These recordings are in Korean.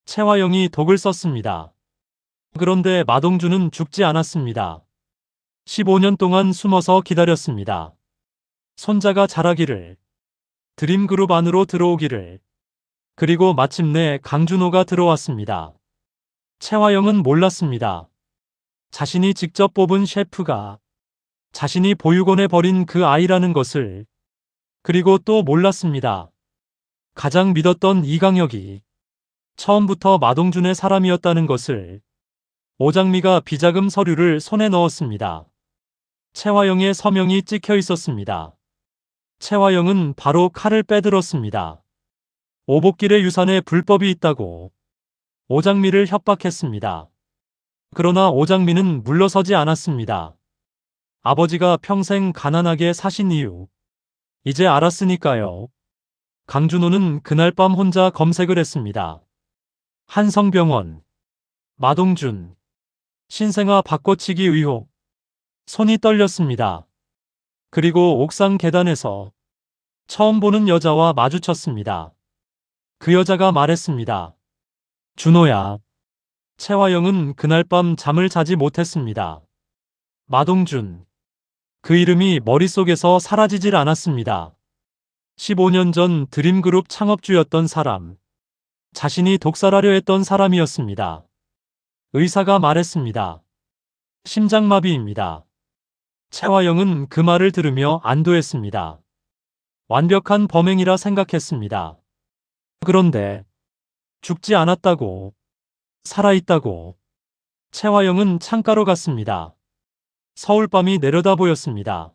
채화영이 독을 썼습니다. 그런데 마동준은 죽지 않았습니다. 15년 동안 숨어서 기다렸습니다. 손자가 자라기를, 드림그룹 안으로 들어오기를, 그리고 마침내 강준호가 들어왔습니다. 채화영은 몰랐습니다. 자신이 직접 뽑은 셰프가 자신이 보육원에 버린 그 아이라는 것을. 그리고 또 몰랐습니다. 가장 믿었던 이강혁이 처음부터 마동준의 사람이었다는 것을. 오장미가 비자금 서류를 손에 넣었습니다. 채화영의 서명이 찍혀 있었습니다. 채화영은 바로 칼을 빼들었습니다. 오복길의 유산에 불법이 있다고 오장미를 협박했습니다. 그러나 오장미는 물러서지 않았습니다. 아버지가 평생 가난하게 사신 이유 이제 알았으니까요. 강준호는 그날 밤 혼자 검색을 했습니다. 한성병원, 마동준, 신생아 바꿔치기 의혹. 손이 떨렸습니다. 그리고 옥상 계단에서 처음 보는 여자와 마주쳤습니다. 그 여자가 말했습니다. 준호야. 채화영은 그날 밤 잠을 자지 못했습니다. 마동준. 그 이름이 머릿속에서 사라지질 않았습니다. 15년 전 드림그룹 창업주였던 사람. 자신이 독살하려 했던 사람이었습니다. 의사가 말했습니다. 심장마비입니다. 채화영은 그 말을 들으며 안도했습니다. 완벽한 범행이라 생각했습니다. 그런데 죽지 않았다고, 살아있다고. 채화영은 창가로 갔습니다. 서울밤이 내려다 보였습니다.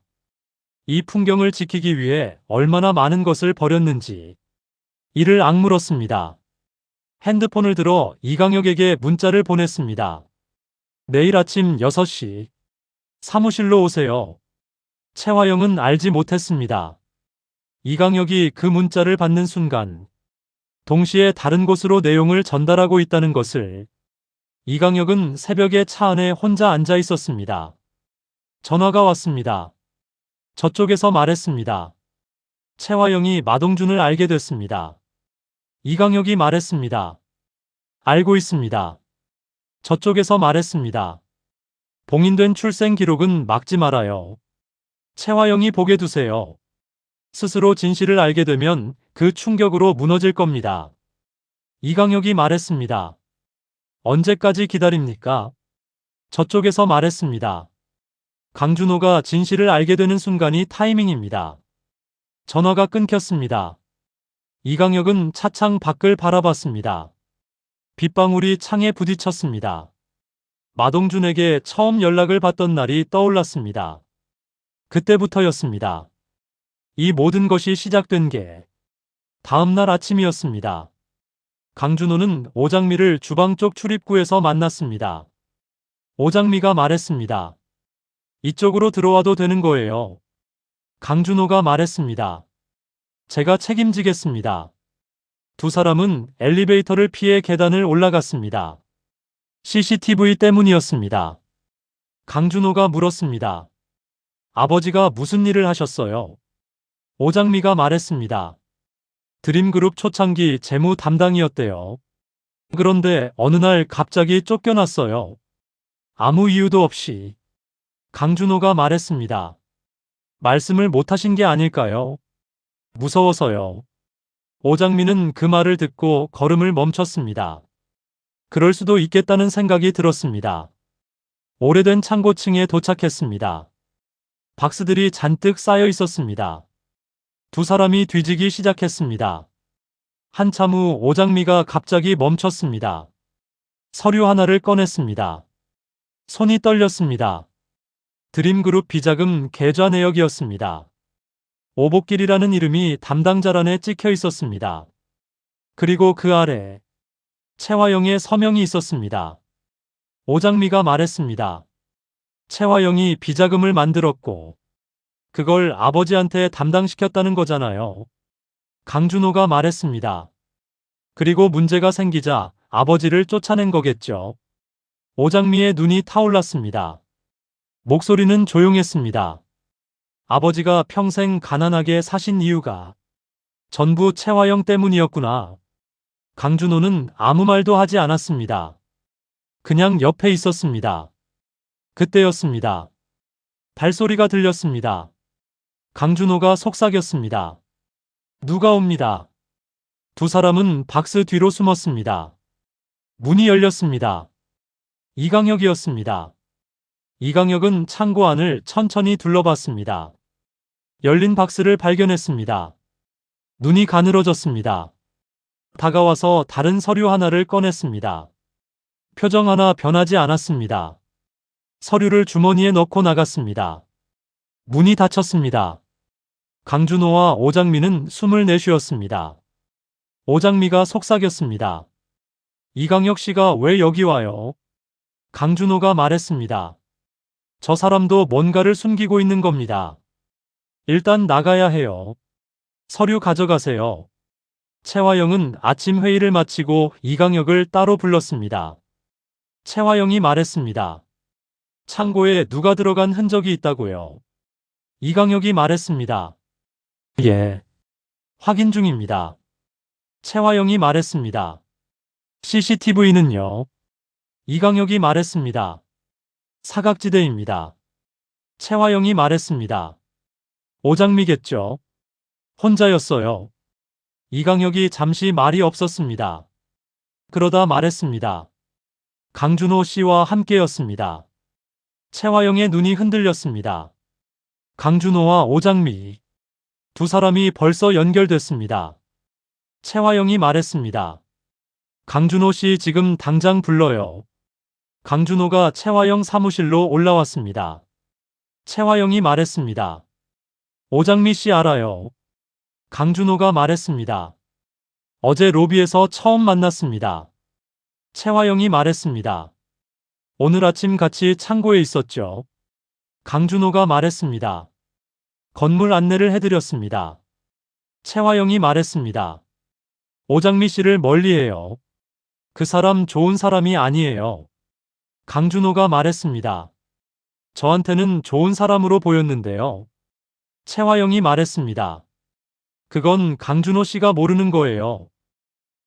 이 풍경을 지키기 위해 얼마나 많은 것을 버렸는지 이를 악물었습니다. 핸드폰을 들어 이강혁에게 문자를 보냈습니다. 내일 아침 6시 사무실로 오세요. 채화영은 알지 못했습니다. 이강혁이 그 문자를 받는 순간 동시에 다른 곳으로 내용을 전달하고 있다는 것을. 이강혁은 새벽에 차 안에 혼자 앉아 있었습니다. 전화가 왔습니다. 저쪽에서 말했습니다. 채화영이 마동준을 알게 됐습니다. 이강혁이 말했습니다. 알고 있습니다. 저쪽에서 말했습니다. 봉인된 출생 기록은 막지 말아요. 채화영이 보게 두세요. 스스로 진실을 알게 되면 그 충격으로 무너질 겁니다. 이강혁이 말했습니다. 언제까지 기다립니까? 저쪽에서 말했습니다. 강준호가 진실을 알게 되는 순간이 타이밍입니다. 전화가 끊겼습니다. 이강혁은 차창 밖을 바라봤습니다. 빗방울이 창에 부딪혔습니다. 마동준에게 처음 연락을 받던 날이 떠올랐습니다. 그때부터였습니다. 이 모든 것이 시작된 게 다음날 아침이었습니다. 강준호는 오장미를 주방 쪽 출입구에서 만났습니다. 오장미가 말했습니다. 이쪽으로 들어와도 되는 거예요. 강준호가 말했습니다. 제가 책임지겠습니다. 두 사람은 엘리베이터를 피해 계단을 올라갔습니다. CCTV 때문이었습니다. 강준호가 물었습니다. 아버지가 무슨 일을 하셨어요? 오장미가 말했습니다. 드림그룹 초창기 재무 담당이었대요. 그런데 어느 날 갑자기 쫓겨났어요. 아무 이유도 없이. 강준호가 말했습니다. 말씀을 못하신 게 아닐까요? 무서워서요. 오장미는 그 말을 듣고 걸음을 멈췄습니다. 그럴 수도 있겠다는 생각이 들었습니다. 오래된 창고층에 도착했습니다. 박스들이 잔뜩 쌓여 있었습니다. 두 사람이 뒤지기 시작했습니다. 한참 후 오장미가 갑자기 멈췄습니다. 서류 하나를 꺼냈습니다. 손이 떨렸습니다. 드림그룹 비자금 계좌 내역이었습니다. 오복길이라는 이름이 담당자란에 찍혀 있었습니다. 그리고 그 아래 채화영의 서명이 있었습니다. 오장미가 말했습니다. 채화영이 비자금을 만들었고 그걸 아버지한테 담당시켰다는 거잖아요. 강준호가 말했습니다. 그리고 문제가 생기자 아버지를 쫓아낸 거겠죠. 오장미의 눈이 타올랐습니다. 목소리는 조용했습니다. 아버지가 평생 가난하게 사신 이유가 전부 채화영 때문이었구나. 강준호는 아무 말도 하지 않았습니다. 그냥 옆에 있었습니다. 그때였습니다. 발소리가 들렸습니다. 강준호가 속삭였습니다. 누가 옵니다. 두 사람은 박스 뒤로 숨었습니다. 문이 열렸습니다. 이강혁이었습니다. 이강혁은 창고 안을 천천히 둘러봤습니다. 열린 박스를 발견했습니다. 눈이 가늘어졌습니다. 다가와서 다른 서류 하나를 꺼냈습니다. 표정 하나 변하지 않았습니다. 서류를 주머니에 넣고 나갔습니다. 문이 닫혔습니다. 강준호와 오장미는 숨을 내쉬었습니다. 오장미가 속삭였습니다. 이강혁 씨가 왜 여기 와요? 강준호가 말했습니다. 저 사람도 뭔가를 숨기고 있는 겁니다. 일단 나가야 해요. 서류 가져가세요. 최화영은 아침 회의를 마치고 이강혁을 따로 불렀습니다. 최화영이 말했습니다. 창고에 누가 들어간 흔적이 있다고요. 이강혁이 말했습니다. 예. 확인 중입니다. 최화영이 말했습니다. CCTV는요? 이강혁이 말했습니다. 사각지대입니다. 최화영이 말했습니다. 오장미겠죠? 혼자였어요. 이강혁이 잠시 말이 없었습니다. 그러다 말했습니다. 강준호 씨와 함께였습니다. 최화영의 눈이 흔들렸습니다. 강준호와 오장미. 두 사람이 벌써 연결됐습니다. 최화영이 말했습니다. 강준호 씨 지금 당장 불러요. 강준호가 최화영 사무실로 올라왔습니다. 최화영이 말했습니다. 오장미 씨 알아요. 강준호가 말했습니다. 어제 로비에서 처음 만났습니다. 최화영이 말했습니다. 오늘 아침 같이 창고에 있었죠. 강준호가 말했습니다. 건물 안내를 해드렸습니다. 최화영이 말했습니다. 오장미 씨를 멀리해요. 그 사람 좋은 사람이 아니에요. 강준호가 말했습니다. 저한테는 좋은 사람으로 보였는데요. 최화영이 말했습니다. 그건 강준호 씨가 모르는 거예요.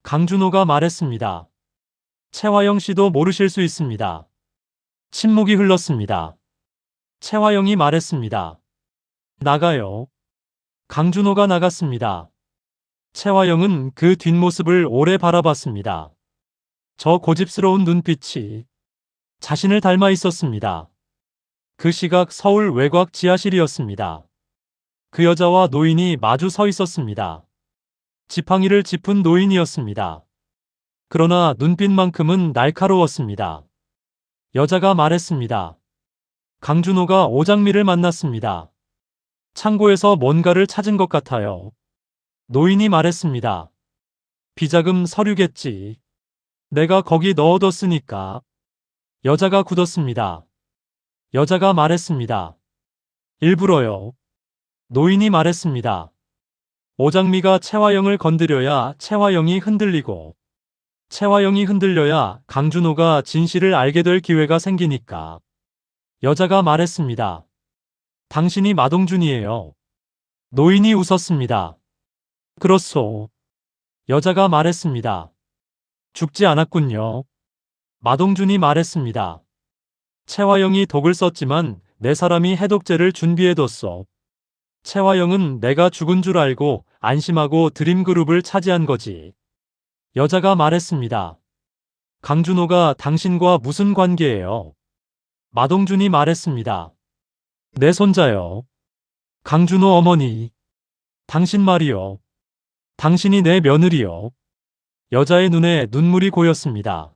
강준호가 말했습니다. 최화영 씨도 모르실 수 있습니다. 침묵이 흘렀습니다. 최화영이 말했습니다. 나가요. 강준호가 나갔습니다. 최화영은 그 뒷모습을 오래 바라봤습니다. 저 고집스러운 눈빛이 자신을 닮아 있었습니다. 그 시각 서울 외곽 지하실이었습니다. 그 여자와 노인이 마주 서 있었습니다. 지팡이를 짚은 노인이었습니다. 그러나 눈빛만큼은 날카로웠습니다. 여자가 말했습니다. 강준호가 오장미를 만났습니다. 창고에서 뭔가를 찾은 것 같아요. 노인이 말했습니다. 비자금 서류겠지. 내가 거기 넣어뒀으니까. 여자가 굳었습니다. 여자가 말했습니다. 일부러요. 노인이 말했습니다. 오장미가 최화영을 건드려야 최화영이 흔들리고 최화영이 흔들려야 강준호가 진실을 알게 될 기회가 생기니까. 여자가 말했습니다. 당신이 마동준이에요. 노인이 웃었습니다. 그렇소. 여자가 말했습니다. 죽지 않았군요. 마동준이 말했습니다. 최화영이 독을 썼지만 내 사람이 해독제를 준비해뒀어. 최화영은 내가 죽은 줄 알고 안심하고 드림그룹을 차지한 거지. 여자가 말했습니다. 강준호가 당신과 무슨 관계예요? 마동준이 말했습니다. 내 손자요. 강준호 어머니. 당신 말이요. 당신이 내 며느리요. 여자의 눈에 눈물이 고였습니다.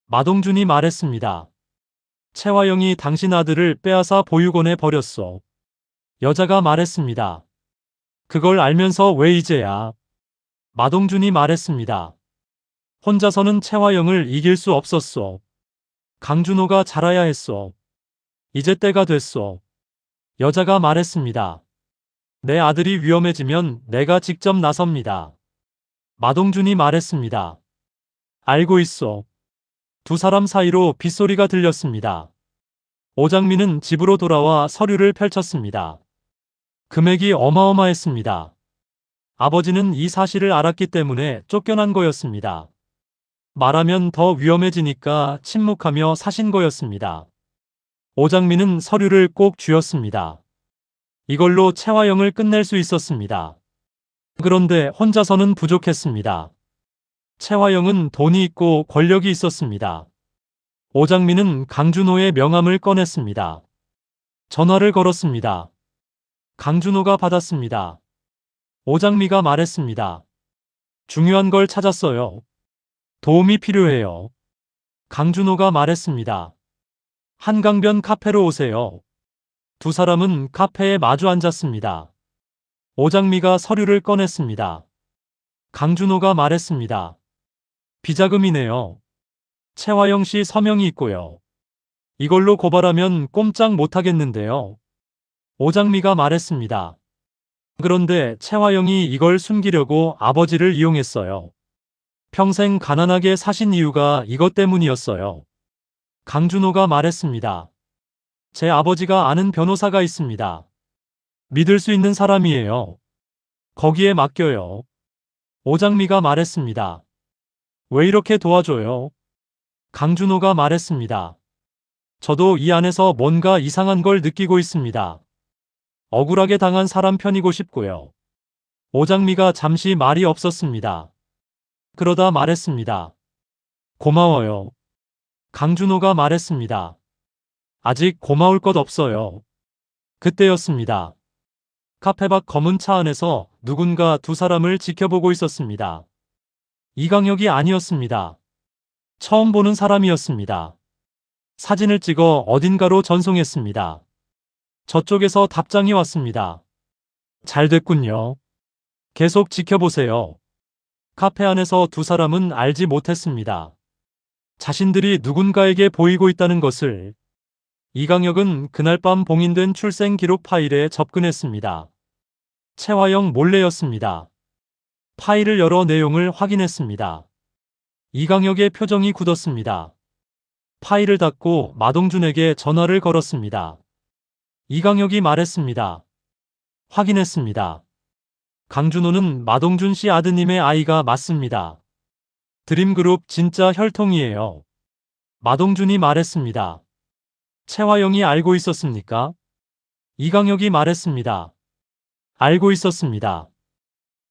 마동준이 말했습니다. 최화영이 당신 아들을 빼앗아 보육원에 버렸어. 여자가 말했습니다. 그걸 알면서 왜 이제야? 마동준이 말했습니다. 혼자서는 최화영을 이길 수 없었어. 강준호가 자라야 했어. 이제 때가 됐어. 여자가 말했습니다. 내 아들이 위험해지면 내가 직접 나섭니다. 마동준이 말했습니다. 알고 있어. 두 사람 사이로 빗소리가 들렸습니다. 오장미는 집으로 돌아와 서류를 펼쳤습니다. 금액이 어마어마했습니다. 아버지는 이 사실을 알았기 때문에 쫓겨난 거였습니다. 말하면 더 위험해지니까 침묵하며 사신 거였습니다. 오장미는 서류를 꼭 쥐었습니다. 이걸로 채화영을 끝낼 수 있었습니다. 그런데 혼자서는 부족했습니다. 채화영은 돈이 있고 권력이 있었습니다. 오장미는 강준호의 명함을 꺼냈습니다. 전화를 걸었습니다. 강준호가 받았습니다. 오장미가 말했습니다. 중요한 걸 찾았어요. 도움이 필요해요. 강준호가 말했습니다. 한강변 카페로 오세요. 두 사람은 카페에 마주 앉았습니다. 오장미가 서류를 꺼냈습니다. 강준호가 말했습니다. 비자금이네요. 채화영 씨 서명이 있고요. 이걸로 고발하면 꼼짝 못하겠는데요. 오장미가 말했습니다. 그런데 채화영이 이걸 숨기려고 아버지를 이용했어요. 평생 가난하게 사신 이유가 이것 때문이었어요. 강준호가 말했습니다. 제 아버지가 아는 변호사가 있습니다. 믿을 수 있는 사람이에요. 거기에 맡겨요. 오장미가 말했습니다. 왜 이렇게 도와줘요? 강준호가 말했습니다. 저도 이 안에서 뭔가 이상한 걸 느끼고 있습니다. 억울하게 당한 사람 편이고 싶고요. 오장미가 잠시 말이 없었습니다. 그러다 말했습니다. 고마워요. 강준호가 말했습니다. 아직 고마울 것 없어요. 그때였습니다. 카페 밖 검은 차 안에서 누군가 두 사람을 지켜보고 있었습니다. 이강혁이 아니었습니다. 처음 보는 사람이었습니다. 사진을 찍어 어딘가로 전송했습니다. 저쪽에서 답장이 왔습니다. 잘 됐군요. 계속 지켜보세요. 카페 안에서 두 사람은 알지 못했습니다. 자신들이 누군가에게 보이고 있다는 것을. 이강혁은 그날 밤 봉인된 출생 기록 파일에 접근했습니다. 채화영 몰래였습니다. 파일을 열어 내용을 확인했습니다. 이강혁의 표정이 굳었습니다. 파일을 닫고 마동준에게 전화를 걸었습니다. 이강혁이 말했습니다. 확인했습니다. 강준호는 마동준 씨 아드님의 아이가 맞습니다. 드림그룹 진짜 혈통이에요. 마동준이 말했습니다. 채화영이 알고 있었습니까? 이강혁이 말했습니다. 알고 있었습니다.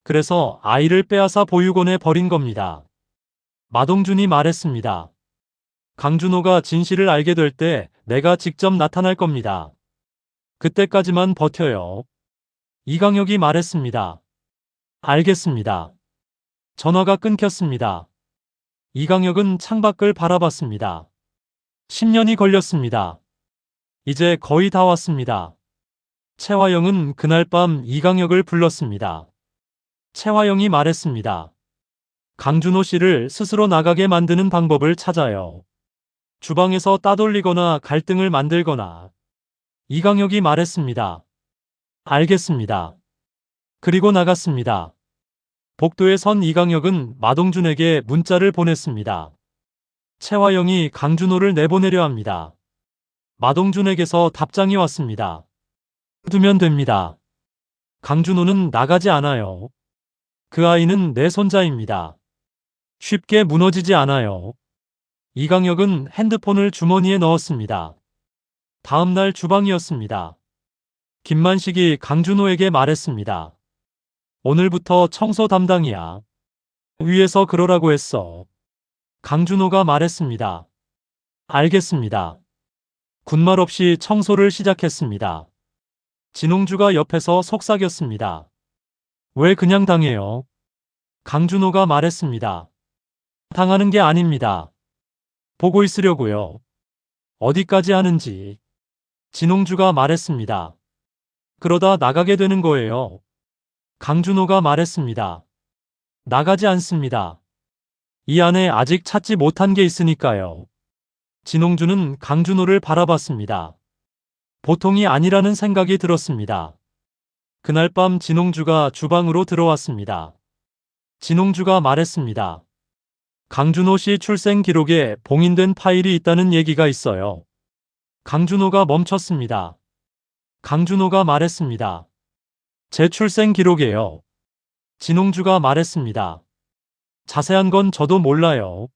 그래서 아이를 빼앗아 보육원에 버린 겁니다. 마동준이 말했습니다. 강준호가 진실을 알게 될 때 내가 직접 나타날 겁니다. 그때까지만 버텨요. 이강혁이 말했습니다. 알겠습니다. 전화가 끊겼습니다. 이강혁은 창밖을 바라봤습니다. 10년이 걸렸습니다. 이제 거의 다 왔습니다. 채화영은 그날 밤 이강혁을 불렀습니다. 채화영이 말했습니다. 강준호 씨를 스스로 나가게 만드는 방법을 찾아요. 주방에서 따돌리거나 갈등을 만들거나. 이강혁이 말했습니다. 알겠습니다. 그리고 나갔습니다. 복도에 선 이강혁은 마동준에게 문자를 보냈습니다. 채화영이 강준호를 내보내려 합니다. 마동준에게서 답장이 왔습니다. 두면 됩니다. 강준호는 나가지 않아요. 그 아이는 내 손자입니다. 쉽게 무너지지 않아요. 이강혁은 핸드폰을 주머니에 넣었습니다. 다음 날 주방이었습니다. 김만식이 강준호에게 말했습니다. 오늘부터 청소 담당이야. 위에서 그러라고 했어. 강준호가 말했습니다. 알겠습니다. 군말 없이 청소를 시작했습니다. 진홍주가 옆에서 속삭였습니다. 왜 그냥 당해요? 강준호가 말했습니다. 당하는 게 아닙니다. 보고 있으려고요. 어디까지 하는지. 진홍주가 말했습니다. 그러다 나가게 되는 거예요. 강준호가 말했습니다. 나가지 않습니다. 이 안에 아직 찾지 못한 게 있으니까요. 진홍주는 강준호를 바라봤습니다. 보통이 아니라는 생각이 들었습니다. 그날 밤 진홍주가 주방으로 들어왔습니다. 진홍주가 말했습니다. 강준호 씨 출생 기록에 봉인된 파일이 있다는 얘기가 있어요. 강준호가 멈췄습니다. 강준호가 말했습니다. 제 출생 기록에요. 진홍주가 말했습니다. 자세한 건 저도 몰라요.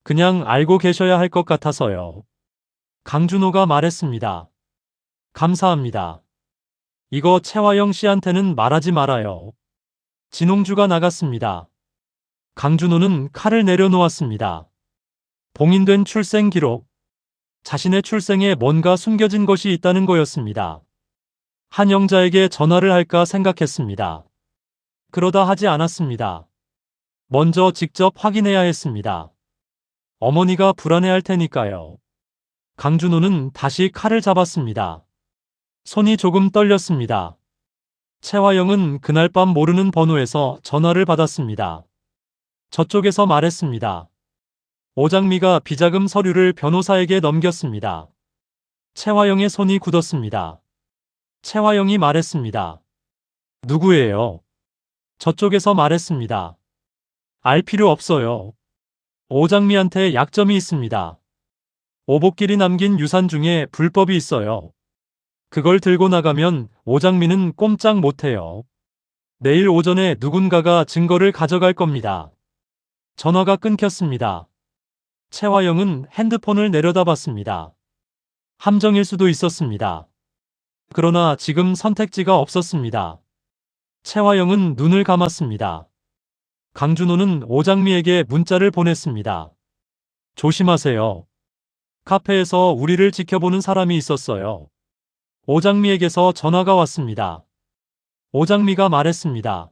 그냥 알고 계셔야 할 것 같아서요. 강준호가 말했습니다. 감사합니다. 이거 최화영 씨한테는 말하지 말아요. 진홍주가 나갔습니다. 강준호는 칼을 내려놓았습니다. 봉인된 출생 기록. 자신의 출생에 뭔가 숨겨진 것이 있다는 거였습니다. 한영자에게 전화를 할까 생각했습니다. 그러다 하지 않았습니다. 먼저 직접 확인해야 했습니다. 어머니가 불안해할 테니까요. 강준호는 다시 칼을 잡았습니다. 손이 조금 떨렸습니다. 최화영은 그날 밤 모르는 번호에서 전화를 받았습니다. 저쪽에서 말했습니다. 오장미가 비자금 서류를 변호사에게 넘겼습니다. 최화영의 손이 굳었습니다. 최화영이 말했습니다. 누구예요? 저쪽에서 말했습니다. 알 필요 없어요. 오장미한테 약점이 있습니다. 오복길이 남긴 유산 중에 불법이 있어요. 그걸 들고 나가면 오장미는 꼼짝 못해요. 내일 오전에 누군가가 증거를 가져갈 겁니다. 전화가 끊겼습니다. 최화영은 핸드폰을 내려다봤습니다. 함정일 수도 있었습니다. 그러나 지금 선택지가 없었습니다. 최화영은 눈을 감았습니다. 강준호는 오장미에게 문자를 보냈습니다. 조심하세요. 카페에서 우리를 지켜보는 사람이 있었어요. 오장미에게서 전화가 왔습니다. 오장미가 말했습니다.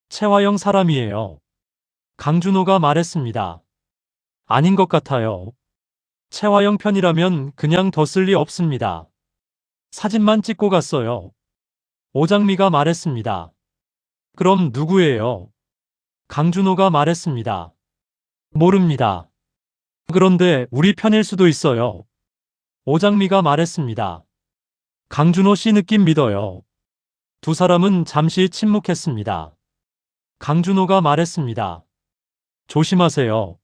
최화영 사람이에요. 강준호가 말했습니다. 아닌 것 같아요. 최화영 편이라면 그냥 뒀을 리 없습니다. 사진만 찍고 갔어요. 오장미가 말했습니다. 그럼 누구예요? 강준호가 말했습니다. 모릅니다. 그런데 우리 편일 수도 있어요. 오장미가 말했습니다. 강준호 씨 느낌 믿어요. 두 사람은 잠시 침묵했습니다. 강준호가 말했습니다. 조심하세요.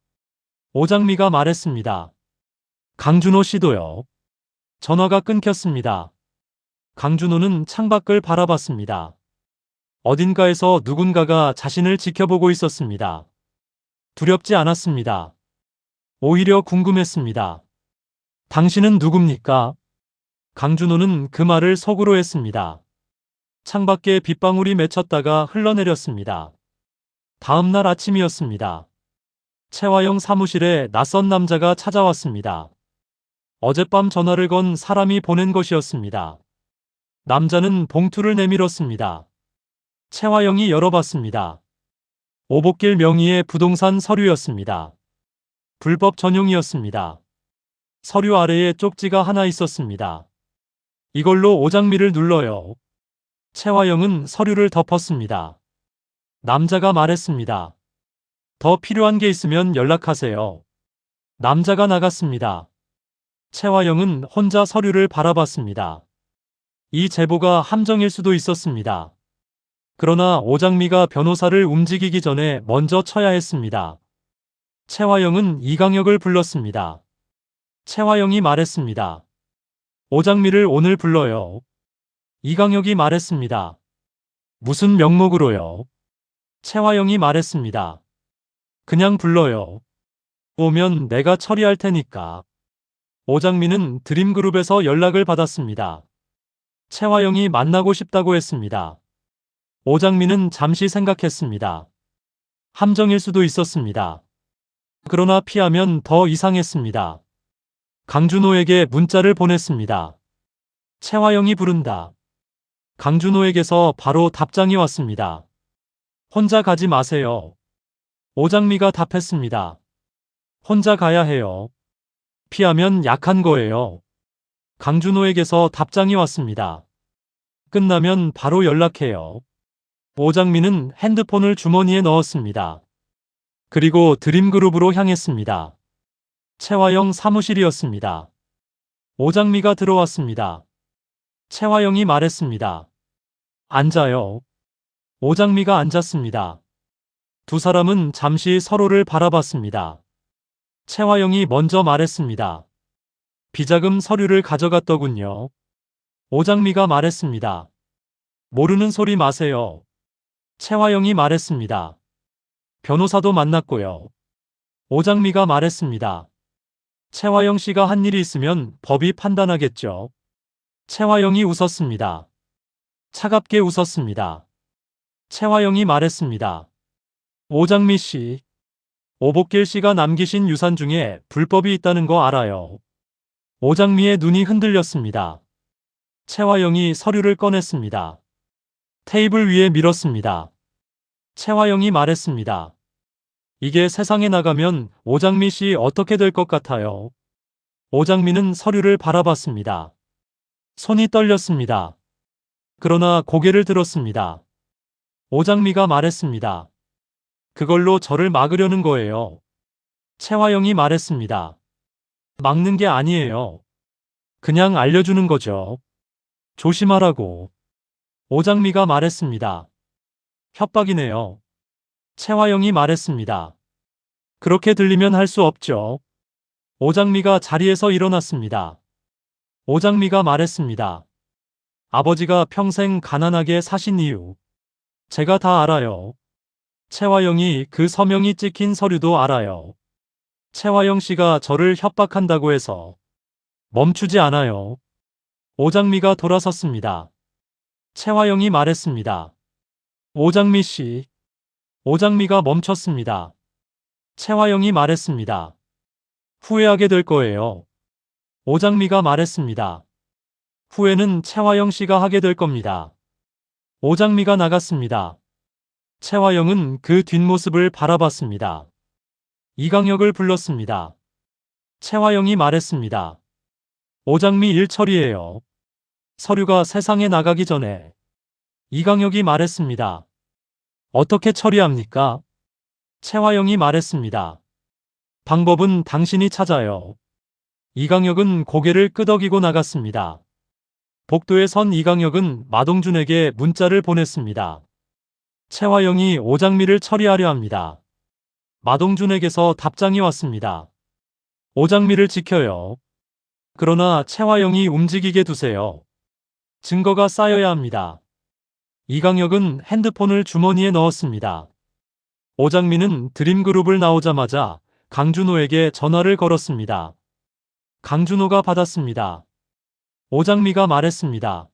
오장미가 말했습니다. 강준호 씨도요. 전화가 끊겼습니다. 강준호는 창밖을 바라봤습니다. 어딘가에서 누군가가 자신을 지켜보고 있었습니다. 두렵지 않았습니다. 오히려 궁금했습니다. 당신은 누굽니까? 강준호는 그 말을 속으로 했습니다. 창밖에 빗방울이 맺혔다가 흘러내렸습니다. 다음 날 아침이었습니다. 최화영 사무실에 낯선 남자가 찾아왔습니다. 어젯밤 전화를 건 사람이 보낸 것이었습니다. 남자는 봉투를 내밀었습니다. 최화영이 열어봤습니다. 오복길 명의의 부동산 서류였습니다. 불법 전용이었습니다. 서류 아래에 쪽지가 하나 있었습니다. 이걸로 오장미를 눌러요. 최화영은 서류를 덮었습니다. 남자가 말했습니다. 더 필요한 게 있으면 연락하세요. 남자가 나갔습니다. 최화영은 혼자 서류를 바라봤습니다. 이 제보가 함정일 수도 있었습니다. 그러나 오장미가 변호사를 움직이기 전에 먼저 쳐야 했습니다. 최화영은 이강혁을 불렀습니다. 최화영이 말했습니다. 오장미를 오늘 불러요. 이강혁이 말했습니다. 무슨 명목으로요? 최화영이 말했습니다. 그냥 불러요. 오면 내가 처리할 테니까. 오장미는 드림그룹에서 연락을 받았습니다. 최화영이 만나고 싶다고 했습니다. 오장미는 잠시 생각했습니다. 함정일 수도 있었습니다. 그러나 피하면 더 이상했습니다. 강준호에게 문자를 보냈습니다. 최화영이 부른다. 강준호에게서 바로 답장이 왔습니다. 혼자 가지 마세요. 오장미가 답했습니다. 혼자 가야 해요. 피하면 약한 거예요. 강준호에게서 답장이 왔습니다. 끝나면 바로 연락해요. 오장미는 핸드폰을 주머니에 넣었습니다. 그리고 드림그룹으로 향했습니다. 최화영 사무실이었습니다. 오장미가 들어왔습니다. 최화영이 말했습니다. 앉아요. 오장미가 앉았습니다. 두 사람은 잠시 서로를 바라봤습니다. 최화영이 먼저 말했습니다. 비자금 서류를 가져갔더군요. 오장미가 말했습니다. 모르는 소리 마세요. 최화영이 말했습니다. 변호사도 만났고요. 오장미가 말했습니다. 최화영 씨가 한 일이 있으면 법이 판단하겠죠. 최화영이 웃었습니다. 차갑게 웃었습니다. 최화영이 말했습니다. 오장미 씨, 오복길 씨가 남기신 유산 중에 불법이 있다는 거 알아요. 오장미의 눈이 흔들렸습니다. 최화영이 서류를 꺼냈습니다. 테이블 위에 밀었습니다. 최화영이 말했습니다. 이게 세상에 나가면 오장미 씨 어떻게 될 것 같아요? 오장미는 서류를 바라봤습니다. 손이 떨렸습니다. 그러나 고개를 들었습니다. 오장미가 말했습니다. 그걸로 저를 막으려는 거예요. 최화영이 말했습니다. 막는 게 아니에요. 그냥 알려주는 거죠. 조심하라고. 오장미가 말했습니다. 협박이네요. 최화영이 말했습니다. 그렇게 들리면 할 수 없죠. 오장미가 자리에서 일어났습니다. 오장미가 말했습니다. 아버지가 평생 가난하게 사신 이유. 제가 다 알아요. 최화영이 그 서명이 찍힌 서류도 알아요. 최화영 씨가 저를 협박한다고 해서 멈추지 않아요. 오장미가 돌아섰습니다. 최화영이 말했습니다. 오장미 씨. 오장미가 멈췄습니다. 최화영이 말했습니다. 후회하게 될 거예요. 오장미가 말했습니다. 후회는 최화영 씨가 하게 될 겁니다. 오장미가 나갔습니다. 최화영은 그 뒷모습을 바라봤습니다. 이강혁을 불렀습니다. 최화영이 말했습니다. 오장미 일 처리해요. 서류가 세상에 나가기 전에. 이강혁이 말했습니다. 어떻게 처리합니까? 최화영이 말했습니다. 방법은 당신이 찾아요. 이강혁은 고개를 끄덕이고 나갔습니다. 복도에 선 이강혁은 마동준에게 문자를 보냈습니다. 최화영이 오장미를 처리하려 합니다. 마동준에게서 답장이 왔습니다. 오장미를 지켜요. 그러나 최화영이 움직이게 두세요. 증거가 쌓여야 합니다. 이강혁은 핸드폰을 주머니에 넣었습니다. 오장미는 드림그룹을 나오자마자 강준호에게 전화를 걸었습니다. 강준호가 받았습니다. 오장미가 말했습니다.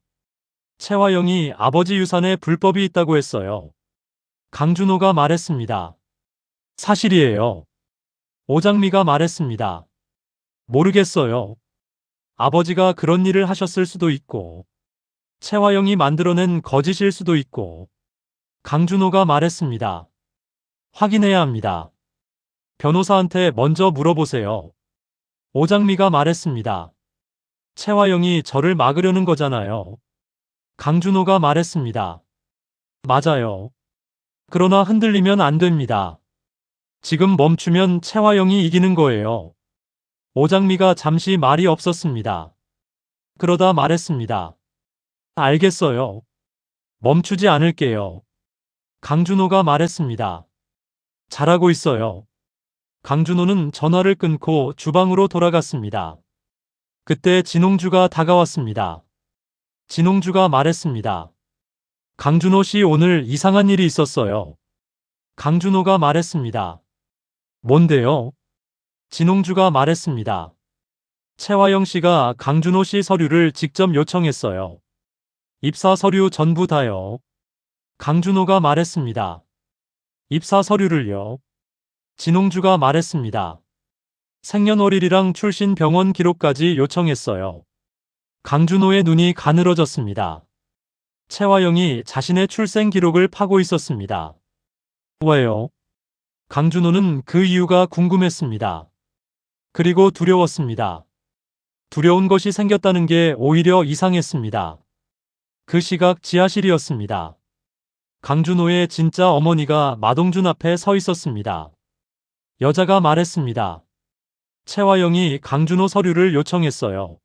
최화영이 아버지 유산에 불법이 있다고 했어요. 강준호가 말했습니다. 사실이에요. 오장미가 말했습니다. 모르겠어요. 아버지가 그런 일을 하셨을 수도 있고, 최화영이 만들어낸 거짓일 수도 있고, 강준호가 말했습니다. 확인해야 합니다. 변호사한테 먼저 물어보세요. 오장미가 말했습니다. 최화영이 저를 막으려는 거잖아요. 강준호가 말했습니다. 맞아요. 그러나 흔들리면 안 됩니다. 지금 멈추면 최화영이 이기는 거예요. 오장미가 잠시 말이 없었습니다. 그러다 말했습니다. 알겠어요. 멈추지 않을게요. 강준호가 말했습니다. 잘하고 있어요. 강준호는 전화를 끊고 주방으로 돌아갔습니다. 그때 진홍주가 다가왔습니다. 진홍주가 말했습니다. 강준호 씨 오늘 이상한 일이 있었어요. 강준호가 말했습니다. 뭔데요? 진홍주가 말했습니다. 최화영 씨가 강준호 씨 서류를 직접 요청했어요. 입사 서류 전부 다요. 강준호가 말했습니다. 입사 서류를요? 진홍주가 말했습니다. 생년월일이랑 출신 병원 기록까지 요청했어요. 강준호의 눈이 가늘어졌습니다. 최화영이 자신의 출생 기록을 파고 있었습니다. 왜요? 강준호는 그 이유가 궁금했습니다. 그리고 두려웠습니다. 두려운 것이 생겼다는 게 오히려 이상했습니다. 그 시각 지하실이었습니다. 강준호의 진짜 어머니가 마동준 앞에 서 있었습니다. 여자가 말했습니다. 최화영이 강준호 서류를 요청했어요.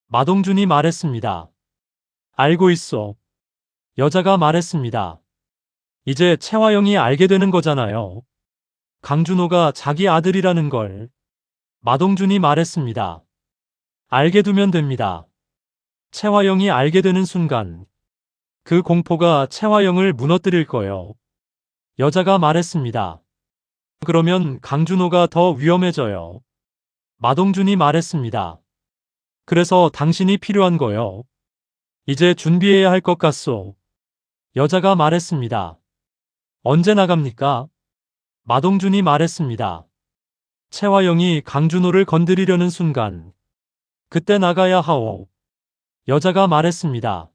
마동준이 말했습니다. 알고 있어. 여자가 말했습니다. 이제 최화영이 알게 되는 거잖아요. 강준호가 자기 아들이라는 걸. 마동준이 말했습니다. 알게 두면 됩니다. 최화영이 알게 되는 순간 그 공포가 채화영을 무너뜨릴 거요. 여자가 말했습니다. 그러면 강준호가 더 위험해져요. 마동준이 말했습니다. 그래서 당신이 필요한 거요. 이제 준비해야 할 것 같소. 여자가 말했습니다. 언제 나갑니까? 마동준이 말했습니다. 채화영이 강준호를 건드리려는 순간, 그때 나가야 하오. 여자가 말했습니다.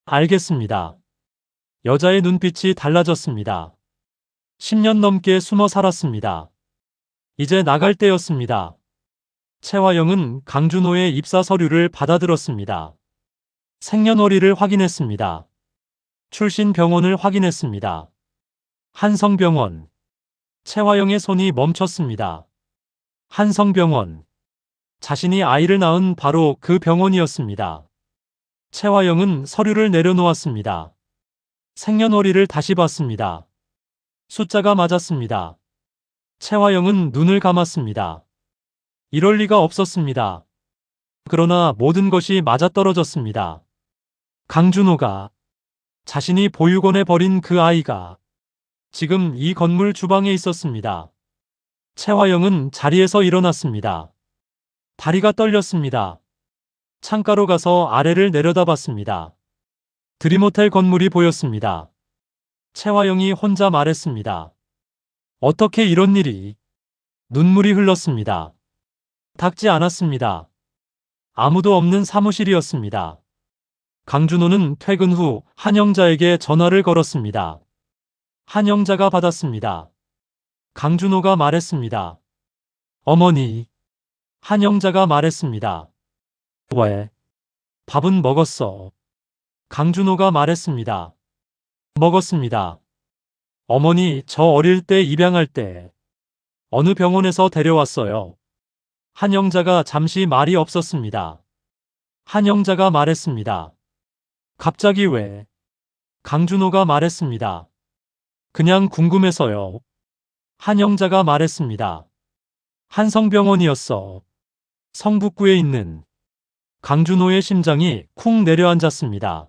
알겠습니다. 여자의 눈빛이 달라졌습니다. 10년 넘게 숨어 살았습니다. 이제 나갈 때였습니다. 채화영은 강준호의 입사 서류를 받아들었습니다. 생년월일을 확인했습니다. 출신 병원을 확인했습니다. 한성병원. 채화영의 손이 멈췄습니다. 한성병원. 자신이 아이를 낳은 바로 그 병원이었습니다. 채화영은 서류를 내려놓았습니다. 생년월일을 다시 봤습니다. 숫자가 맞았습니다. 채화영은 눈을 감았습니다. 이럴 리가 없었습니다. 그러나 모든 것이 맞아떨어졌습니다. 강준호가, 자신이 보육원에 버린 그 아이가 지금 이 건물 주방에 있었습니다. 채화영은 자리에서 일어났습니다. 다리가 떨렸습니다. 창가로 가서 아래를 내려다봤습니다. 드림호텔 건물이 보였습니다. 채화영이 혼자 말했습니다. 어떻게 이런 일이? 눈물이 흘렀습니다. 닦지 않았습니다. 아무도 없는 사무실이었습니다. 강준호는 퇴근 후 한영자에게 전화를 걸었습니다. 한영자가 받았습니다. 강준호가 말했습니다. 어머니. 한영자가 말했습니다. 왜? 밥은 먹었어. 강준호가 말했습니다. 먹었습니다. 어머니, 저 어릴 때 입양할 때 어느 병원에서 데려왔어요. 한영자가 잠시 말이 없었습니다. 한영자가 말했습니다. 갑자기 왜? 강준호가 말했습니다. 그냥 궁금해서요. 한영자가 말했습니다. 한성병원이었어. 성북구에 있는. 강준호의 심장이 쿵 내려앉았습니다.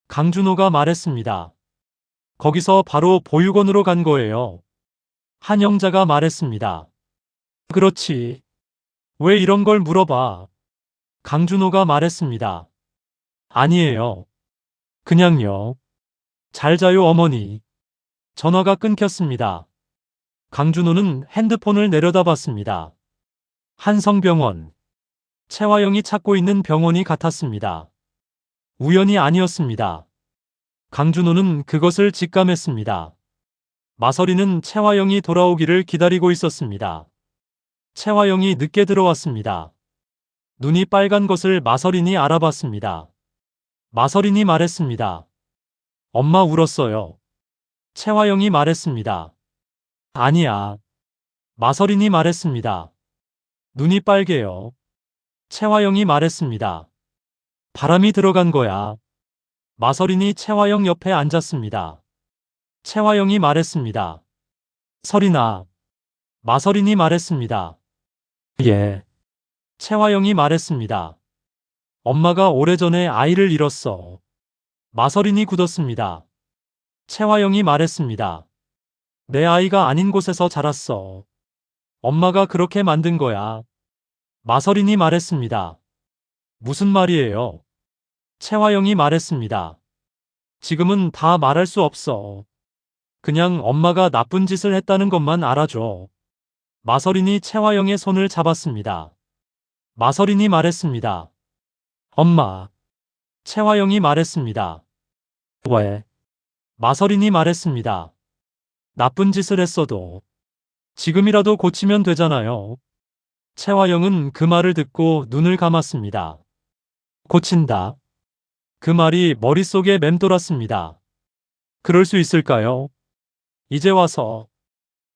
강준호가 말했습니다. 거기서 바로 보육원으로 간 거예요. 한영자가 말했습니다. 그렇지. 왜 이런 걸 물어봐? 강준호가 말했습니다. 아니에요. 그냥요. 잘 자요, 어머니. 전화가 끊겼습니다. 강준호는 핸드폰을 내려다봤습니다. 한성병원. 채화영이 찾고 있는 병원이 같았습니다. 우연이 아니었습니다. 강준호는 그것을 직감했습니다. 마서리는 채화영이 돌아오기를 기다리고 있었습니다. 채화영이 늦게 들어왔습니다. 눈이 빨간 것을 마서린이 알아봤습니다. 마서린이 말했습니다. 엄마 울었어요. 채화영이 말했습니다. 아니야. 마서린이 말했습니다. 눈이 빨개요. 채화영이 말했습니다. 바람이 들어간 거야. 마서린이 채화영 옆에 앉았습니다. 채화영이 말했습니다. 서린아. 마서린이 말했습니다. 예. 채화영이 말했습니다. 엄마가 오래전에 아이를 잃었어. 마서린이 굳었습니다. 채화영이 말했습니다. 내 아이가 아닌 곳에서 자랐어. 엄마가 그렇게 만든 거야. 마서린이 말했습니다. 무슨 말이에요? 채화영이 말했습니다. 지금은 다 말할 수 없어. 그냥 엄마가 나쁜 짓을 했다는 것만 알아줘. 마서린이 채화영의 손을 잡았습니다. 마서린이 말했습니다. 엄마. 채화영이 말했습니다. 왜? 마서린이 말했습니다. 나쁜 짓을 했어도 지금이라도 고치면 되잖아요. 채화영은 그 말을 듣고 눈을 감았습니다. 고친다. 그 말이 머릿속에 맴돌았습니다. 그럴 수 있을까요? 이제 와서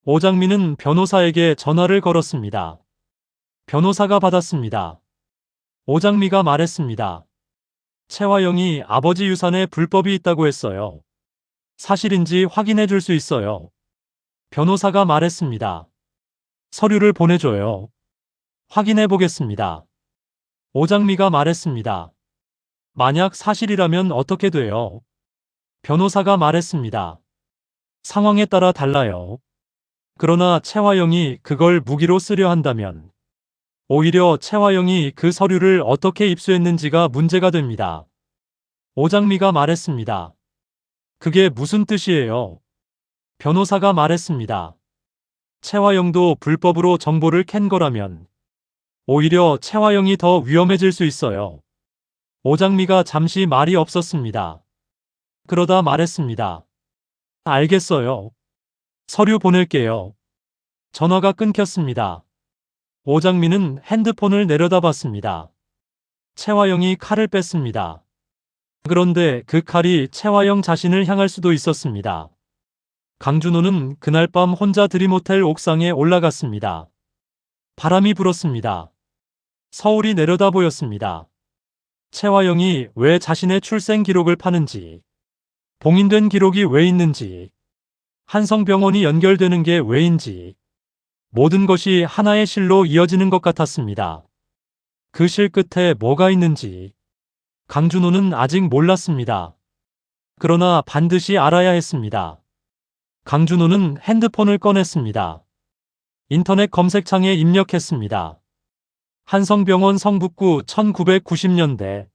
오장민은 변호사에게 전화를 걸었습니다. 변호사가 받았습니다. 오장미가 말했습니다. 채화영이 아버지 유산에 불법이 있다고 했어요. 사실인지 확인해 줄 수 있어요. 변호사가 말했습니다. 서류를 보내줘요. 확인해 보겠습니다. 오장미가 말했습니다. 만약 사실이라면 어떻게 돼요? 변호사가 말했습니다. 상황에 따라 달라요. 그러나 채화영이 그걸 무기로 쓰려 한다면 오히려 채화영이 그 서류를 어떻게 입수했는지가 문제가 됩니다. 오장미가 말했습니다. 그게 무슨 뜻이에요? 변호사가 말했습니다. 채화영도 불법으로 정보를 캔 거라면 오히려 채화영이 더 위험해질 수 있어요. 오장미가 잠시 말이 없었습니다. 그러다 말했습니다. 알겠어요. 서류 보낼게요. 전화가 끊겼습니다. 오장미는 핸드폰을 내려다봤습니다. 채화영이 칼을 뺐습니다. 그런데 그 칼이 채화영 자신을 향할 수도 있었습니다. 강준호는 그날 밤 혼자 드림호텔 옥상에 올라갔습니다. 바람이 불었습니다. 서울이 내려다 보였습니다. 채화영이 왜 자신의 출생 기록을 파는지, 봉인된 기록이 왜 있는지, 한성병원이 연결되는 게 왜인지, 모든 것이 하나의 실로 이어지는 것 같았습니다. 그 실 끝에 뭐가 있는지 강준호는 아직 몰랐습니다. 그러나 반드시 알아야 했습니다. 강준호는 핸드폰을 꺼냈습니다. 인터넷 검색창에 입력했습니다. 한성병원 성북구 1990년대.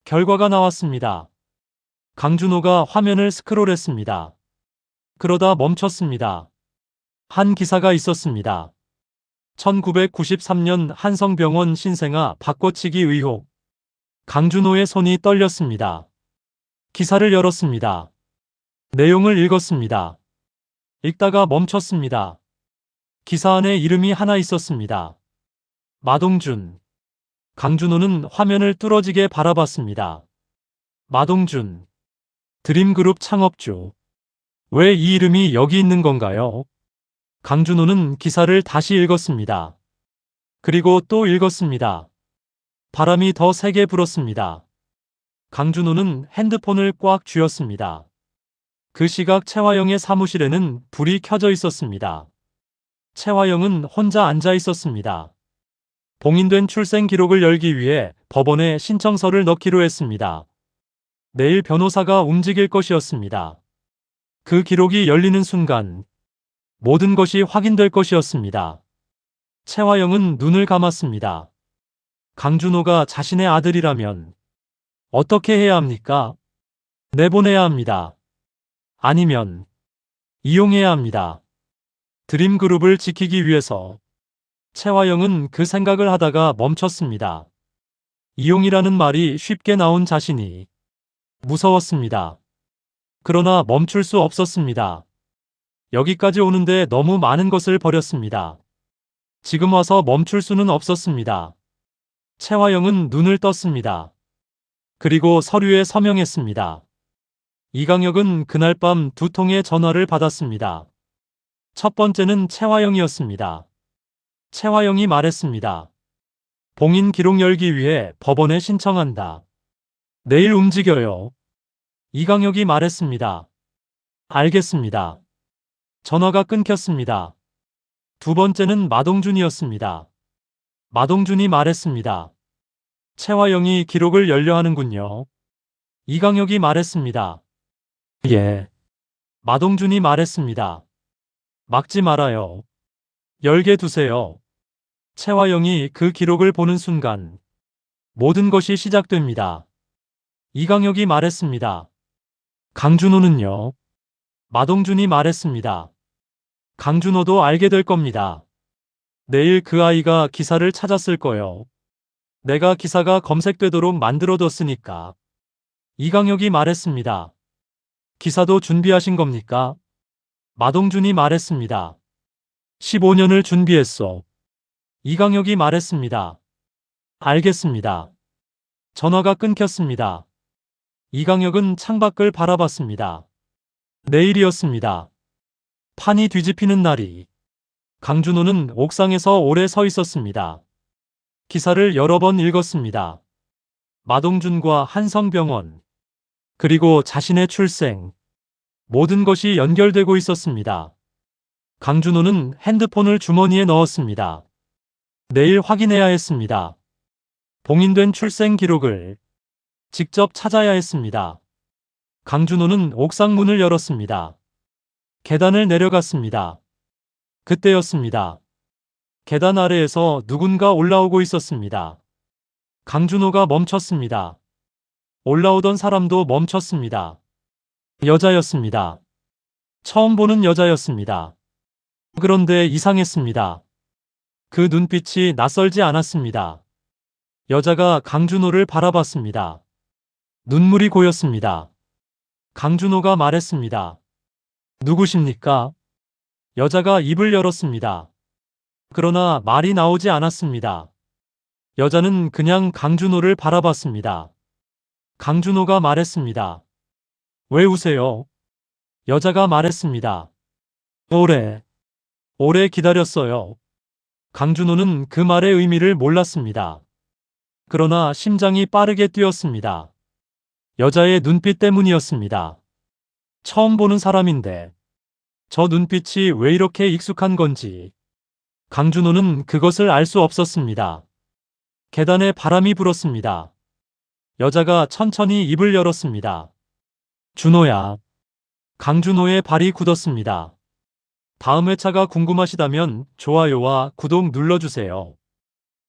결과가 나왔습니다. 강준호가 화면을 스크롤했습니다. 그러다 멈췄습니다. 한 기사가 있었습니다. 1993년 한성병원 신생아 바꿔치기 의혹. 강준호의 손이 떨렸습니다. 기사를 열었습니다. 내용을 읽었습니다. 읽다가 멈췄습니다. 기사 안에 이름이 하나 있었습니다. 마동준. 강준호는 화면을 뚫어지게 바라봤습니다. 마동준. 드림그룹 창업주. 왜 이 이름이 여기 있는 건가요? 강준호는 기사를 다시 읽었습니다. 그리고 또 읽었습니다. 바람이 더 세게 불었습니다. 강준호는 핸드폰을 꽉 쥐었습니다. 그 시각 채화영의 사무실에는 불이 켜져 있었습니다. 채화영은 혼자 앉아 있었습니다. 봉인된 출생 기록을 열기 위해 법원에 신청서를 넣기로 했습니다. 내일 변호사가 움직일 것이었습니다. 그 기록이 열리는 순간 모든 것이 확인될 것이었습니다. 채화영은 눈을 감았습니다. 강준호가 자신의 아들이라면 어떻게 해야 합니까? 내보내야 합니다. 아니면 이용해야 합니다. 드림그룹을 지키기 위해서. 채화영은 그 생각을 하다가 멈췄습니다. 이용이라는 말이 쉽게 나온 자신이 무서웠습니다. 그러나 멈출 수 없었습니다. 여기까지 오는데 너무 많은 것을 버렸습니다. 지금 와서 멈출 수는 없었습니다. 채화영은 눈을 떴습니다. 그리고 서류에 서명했습니다. 이강혁은 그날 밤 2통의 전화를 받았습니다. 첫 번째는 채화영이었습니다. 채화영이 말했습니다. 봉인 기록 열기 위해 법원에 신청한다. 내일 움직여요. 이강혁이 말했습니다. 알겠습니다. 전화가 끊겼습니다. 두 번째는 마동준이었습니다. 마동준이 말했습니다. 채화영이 기록을 열려 하는군요. 이강혁이 말했습니다. 예. 마동준이 말했습니다. 막지 말아요. 열게 두세요. 채화영이 그 기록을 보는 순간 모든 것이 시작됩니다. 이강혁이 말했습니다. 강준호는요? 마동준이 말했습니다. 강준호도 알게 될 겁니다. 내일 그 아이가 기사를 찾았을 거요. 내가 기사가 검색되도록 만들어뒀으니까. 이강혁이 말했습니다. 기사도 준비하신 겁니까? 마동준이 말했습니다. 15년을 준비했어. 이강혁이 말했습니다. 알겠습니다. 전화가 끊겼습니다. 이강혁은 창밖을 바라봤습니다. 내일이었습니다. 판이 뒤집히는 날이. 강준호는 옥상에서 오래 서 있었습니다. 기사를 여러 번 읽었습니다. 마동준과 한성병원, 그리고 자신의 출생, 모든 것이 연결되고 있었습니다. 강준호는 핸드폰을 주머니에 넣었습니다. 내일 확인해야 했습니다. 봉인된 출생 기록을 직접 찾아야 했습니다. 강준호는 옥상 문을 열었습니다. 계단을 내려갔습니다. 그때였습니다. 계단 아래에서 누군가 올라오고 있었습니다. 강준호가 멈췄습니다. 올라오던 사람도 멈췄습니다. 여자였습니다. 처음 보는 여자였습니다. 그런데 이상했습니다. 그 눈빛이 낯설지 않았습니다. 여자가 강준호를 바라봤습니다. 눈물이 고였습니다. 강준호가 말했습니다. 누구십니까? 여자가 입을 열었습니다. 그러나 말이 나오지 않았습니다. 여자는 그냥 강준호를 바라봤습니다. 강준호가 말했습니다. 왜 우세요? 여자가 말했습니다. 오래 기다렸어요. 강준호는 그 말의 의미를 몰랐습니다. 그러나 심장이 빠르게 뛰었습니다. 여자의 눈빛 때문이었습니다. 처음 보는 사람인데 저 눈빛이 왜 이렇게 익숙한 건지 강준호는 그것을 알 수 없었습니다. 계단에 바람이 불었습니다. 여자가 천천히 입을 열었습니다. 준호야. 강준호의 발이 굳었습니다. 다음 회차가 궁금하시다면 좋아요와 구독 눌러주세요.